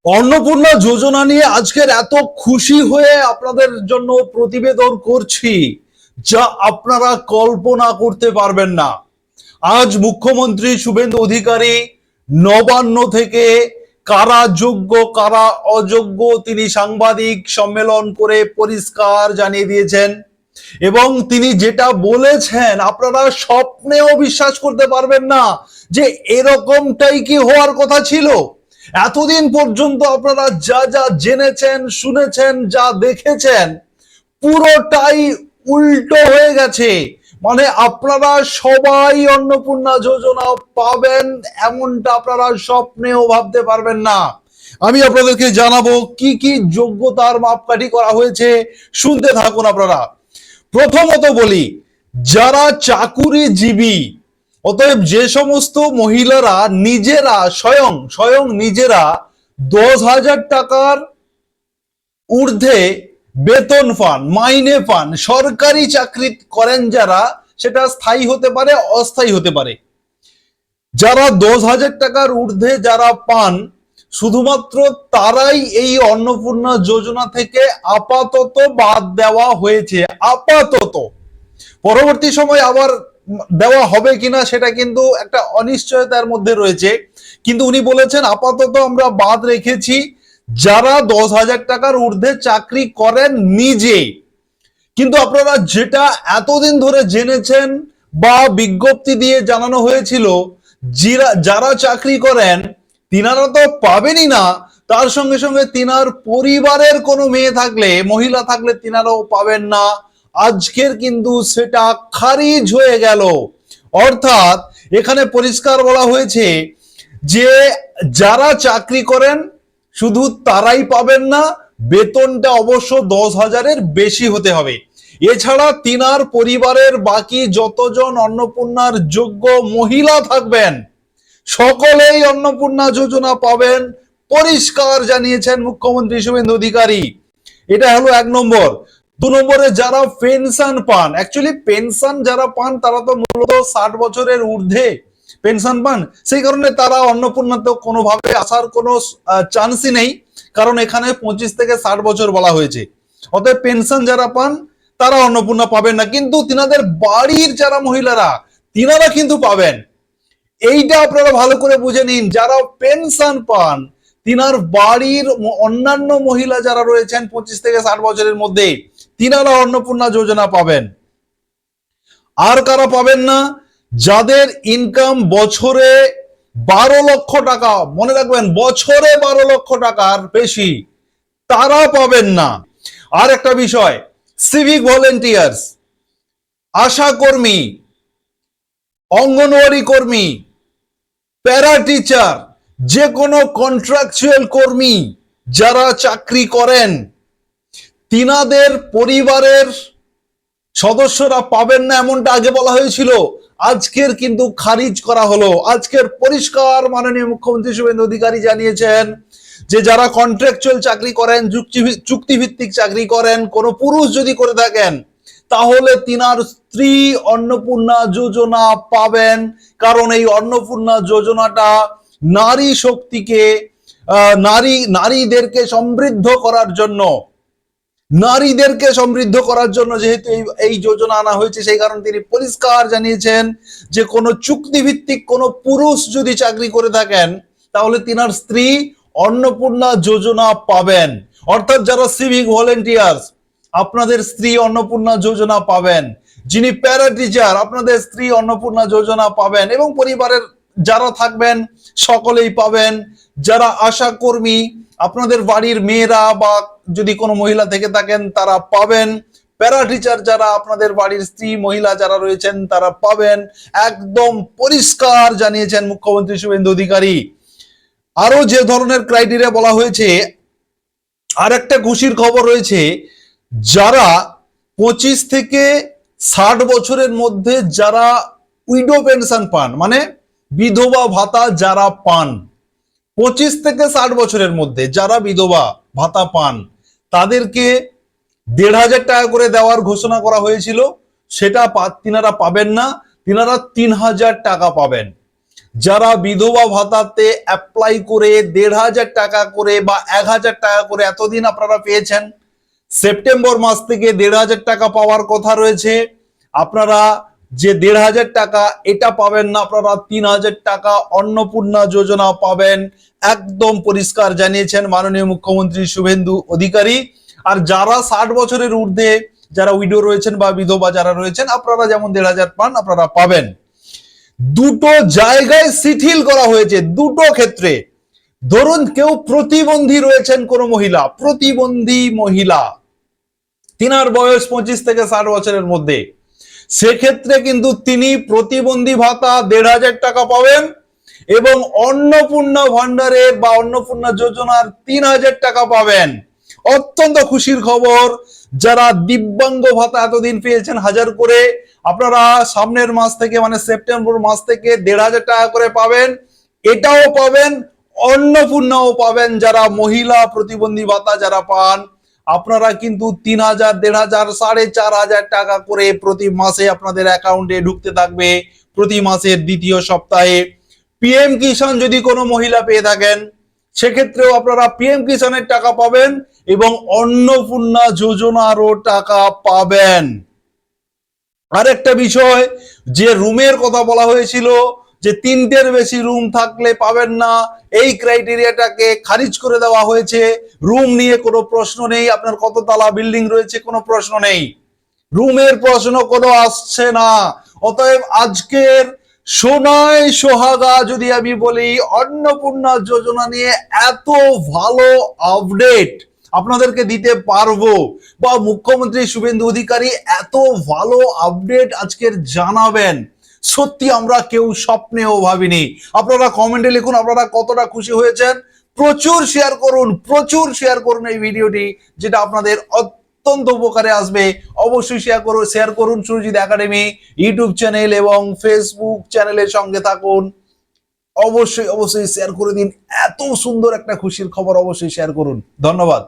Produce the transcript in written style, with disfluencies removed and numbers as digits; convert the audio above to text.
অন্নপূর্ণা যোজনা নিয়ে আজকের এত খুশি হয়ে আপনাদের জন্য প্রতিবেদন করছি, যা আপনারা কল্পনা করতে পারবেন না। আজ মুখ্যমন্ত্রী শুভেন্দু অধিকারী নবান্ন থেকে কারা যোগ্য কারা অযোগ্য তিনি সাংবাদিক সম্মেলন করে পরিষ্কার জানিয়ে দিয়েছেন। এবং তিনি যেটা বলেছেন আপনারা স্বপ্নেও বিশ্বাস করতে পারবেন না যে এরকমটাই কি হওয়ার কথা ছিল। এতদিন পর্যন্ত আপনারা যা যা জেনেছেন, শুনেছেন, যা দেখেছেন, পুরোটাই উল্টো হয়ে গেছে। মানে আপনারা সবাই অন্নপূর্ণা যোজনা পাবেন এমনটা আপনারা স্বপ্নেও ভাবতে পারবেন না। আমি আপনাদেরকে জানাবো কি কি যোগ্যতার মাপকাঠি করা হয়েছে, শুনতে থাকুন আপনারা। প্রথমত বলি, যারা চাকুরিজীবী, অতএব যে সমস্ত মহিলারা নিজেরা স্বয়ং নিজেরা 10,000 টাকার ঊর্ধ্বে বেতন পান, মাইনে পান, সরকারি চাকরি করেন যারা, সেটা স্থায়ী হতে পারে, অস্থায়ী হতে পারে। যারা 10,000 টাকার ঊর্ধ্বে যারা পান, শুধুমাত্র তারাই এই অন্নপূর্ণা যোজনা থেকে আপাতত বাদ দেওয়া হয়েছে। আপাতত, পরবর্তী সময় আবার দেওয়া হবে কিনা সেটা কিন্তু একটা অনিশ্চয়তার মধ্যে রয়েছে। কিন্তু উনি বলেছেন আপাতত আমরা বাদ রেখেছি যারা 10,000 টাকার ঊর্ধ্বে চাকরি করেন নিজে। কিন্তু আপনারা যেটা এতদিন ধরে জেনেছেন বা বিজ্ঞপ্তি দিয়ে জানানো হয়েছিল, যারা চাকরি করেন তিনারা তো পাবেনই না, তার সঙ্গে সঙ্গে তিনার পরিবারের কোনো মেয়ে থাকলে, মহিলা থাকলে তিনারাও পাবেন না। আজকের কিন্তু সেটা খারিজ হয়ে গেল। অর্থাৎ এখানে পরিষ্কার বলা হয়েছে যে যারা চাকরি করেন শুধু তারাই পাবেন না, বেতনটা অবশ্য 10,000-এর বেশি হতে হবে। এছাড়া তিনার পরিবারের বাকি যতজন অন্নপূর্ণার যোগ্য মহিলা থাকবেন সকলেই অন্নপূর্ণা যোজনা পাবেন, পরিষ্কার জানিয়েছেন মুখ্যমন্ত্রী শুভেন্দু অধিকারী। এটা হলো 1 নম্বর। 2 নম্বরে যারা পেনশন পান, অ্যাকচুয়ালি পেনশন যারা পান তারা তো মূলত 60 বছরের ঊর্ধ্বে পেনশন পান, সেই কারণে তারা অন্নপূর্ণাতে কোনোভাবে আসার কোনো চান্সই নেই, কারণ এখানে 25 থেকে 60 বছর বলা হয়েছে। অতএব পেনশন যারা পান তারা অন্নপূর্ণা পাবেন না, কিন্তু তিনাদের বাড়ির যারা মহিলারা তিনারা কিন্তু পাবেন। এইটা আপনারা ভালো করে বুঝে নিন। যারা পেনশন পান তিনার বাড়ির অন্যান্য মহিলা যারা রয়েছেন 25 থেকে 60 বছরের মধ্যে, তিনারা অন্নপূর্ণা যোজনা পাবেন। আর কারা পাবেন না? যাদের ইনকাম বছরে 12 লক্ষ টাকা, মনে রাখবেন বছরে 12 লক্ষ টাকার বেশি, তারা পাবেন না। আর একটা বিষয়, সিভিক ভলেন্টিয়ার্স, আশা কর্মী, অঙ্গনওয়াড়ি কর্মী, প্যারা টিচার, যে কোনো কন্ট্রাকচুয়াল কর্মী যারা চাকরি করেন তিনাদের পরিবারের সদস্যরা পাবেন না, এমনটা আগে বলা হয়েছিল। আজকের কিন্তু খারিজ করা হলো। আজকের পরিষ্কার মাননীয় মুখ্যমন্ত্রী শুভেন্দু অধিকারী জানিয়েছেন যে যারা কন্ট্রাকচুয়াল চাকরি করেন, চুক্তিভিত্তিক চাকরি করেন, কোনো পুরুষ যদি করে থাকেন তাহলে তিনার স্ত্রী অন্নপূর্ণা যোজনা পাবেন। কারণ এই অন্নপূর্ণা যোজনাটা নারী শক্তিকে, নারীদেরকে সমৃদ্ধ করার জন্য, যেহেতু এই যোজনা আনা হয়েছে, সেই কারণে তিনি পরিষ্কার জানিয়েছেন যে কোনো চুক্তিভিত্তিক কোনো পুরুষ যদি চাকরি করে থাকেন তাহলে তিনার স্ত্রী অন্নপূর্ণা যোজনা পাবেন। অর্থাৎ যারা সিভিক ভলেন্টিয়ার্স, আপনাদের স্ত্রী অন্নপূর্ণা যোজনা পাবেন। যিনি প্যারা টিচার, আপনাদের স্ত্রী অন্নপূর্ণা যোজনা পাবেন, এবং পরিবারের যারা থাকবেন সকলেই পাবেন। যারা আশা কর্মী, আপনাদের বাড়ির মেয়েরা বা যদি কোনো মহিলা থেকে থাকেন তারা পাবেন। প্যারা টিচার যারা আপনাদের বাড়ির স্ত্রী মহিলা যারা রয়েছেন তারা পাবেন। একদম পরিষ্কার জানিয়েছেন মুখ্যমন্ত্রী শুভেন্দু অধিকারী। আরো যে ধরনের ক্রাইটেরিয়া বলা হয়েছে, আর একটা খুশির খবর রয়েছে, যারা 25 থেকে 60 বছরের মধ্যে যারা উইডো পেনশন পান, মানে বিধবা ভাতা যারা পান, 25 থেকে 60 বছরের মধ্যে যারা বিধবা ভাতা পান তাদেরকে 1,500 টাকা করে দেওয়ার ঘোষণা করা হয়েছিল, সেটা তিনারা পাবেন না, তিনারা 3,000 টাকা পাবেন। যারা বিধবা ভাতাতে অ্যাপ্লাই করে ১,৫০০ টাকা করে বা ১,০০০ টাকা করে এতদিন আপনারা পেয়েছেন, সেপ্টেম্বর মাস থেকে ১,৫০০ টাকা পাওয়ার কথা রয়েছে। আপনারা যে ১,৫০০ টাকা এটা পাবেন না, আপনারা ৩,০০০ টাকা অন্নপূর্ণা যোজনা পাবেন, একদম পরিষ্কার জানিয়েছেন মাননীয় মুখ্যমন্ত্রী শুভেন্দু অধিকারী। আর যারা ৬০ বছরের ঊর্ধ্বে যারা উইডো রয়েছেন বা বিধবা যারা রয়েছেন, আপনারা যেমন ১,৫০০ পান আপনারা পাবেন। দুটো জায়গায় শিথিল করা হয়েছে, দুটো ক্ষেত্রে। ধরুন কেউ প্রতিবন্ধী রয়েছেন, কোন মহিলা প্রতিবন্ধী মহিলা, তিনার বয়স ২৫ থেকে ৬০ বছরের মধ্যে, সেক্ষেত্রে কিন্তু তিনি প্রতিবন্ধী ভাতা ১,৫০০ টাকা পাবেন এবং অন্নপূর্ণা ভান্ডারের বা অন্নপূর্ণা যোজনার ৩,০০০ টাকা পাবেন। অত্যন্ত খুশির খবর। যারা দিব্যাঙ্গ ভাতা এতদিন পেয়েছেন ১,০০০ করে, আপনারা সামনের মাস থেকে মানে সেপ্টেম্বর মাস থেকে ১,৫০০ টাকা করে পাবেন। এটাও পাবেন, অন্নপূর্ণাও পাবেন। যারা মহিলা প্রতিবন্ধী ভাতা যারা পান, আপনারা কিন্তু ৩,০০০, ১,৫০০, ৪,৫০০ টাকা করে প্রতি মাসে আপনাদের অ্যাকাউন্টে ঢুকতে থাকবে প্রতি মাসের দ্বিতীয় সপ্তাহে। পিএম কিষাণ যদি কোনো মহিলা পেয়ে থাকেন, সেক্ষেত্রেও আপনারা পিএম কিষাণের টাকা পাবেন এবং অন্নপূর্ণা যোজনারও টাকা পাবেন। আরেকটা বিষয়, যে রুমের কথা বলা হয়েছিল যে ৩টের বেশি রুম থাকলে পাবেন না, এই ক্রাইটেরিয়াটাকে খারিজ করে দেওয়া হয়েছে। রুম নিয়ে কোনো প্রশ্ন নেই, আপনার কত তলা বিল্ডিং রয়েছে কোনো প্রশ্ন নেই, রুমের প্রশ্ন কোনো আসছে না। অতএব আজকের সোনায় সোহাগা যদি আমি বলি, অন্নপূর্ণা যোজনা নিয়ে এত ভালো আপডেট আপনাদেরকে দিতে পারবো, বা মুখ্যমন্ত্রী শুভেন্দু অধিকারী এত ভালো আপডেট আজকের জানাবেন, সত্যি আমরা কেউ স্বপ্নেও ভাবিনি। আপনারা কমেন্টে লিখুন আপনারা কতটা খুশি হয়েছেন। প্রচুর শেয়ার করুন এই ভিডিওটি, যেটা আপনাদের অত্যন্ত উপকারে আসবে। অবশ্যই শেয়ার করুন সুরজিৎ একাডেমি ইউটিউব চ্যানেল এবং ফেসবুক চ্যানেলের সঙ্গে থাকুন। অবশ্যই শেয়ার করে দিন। এত সুন্দর একটা খুশির খবর অবশ্যই শেয়ার করুন। ধন্যবাদ।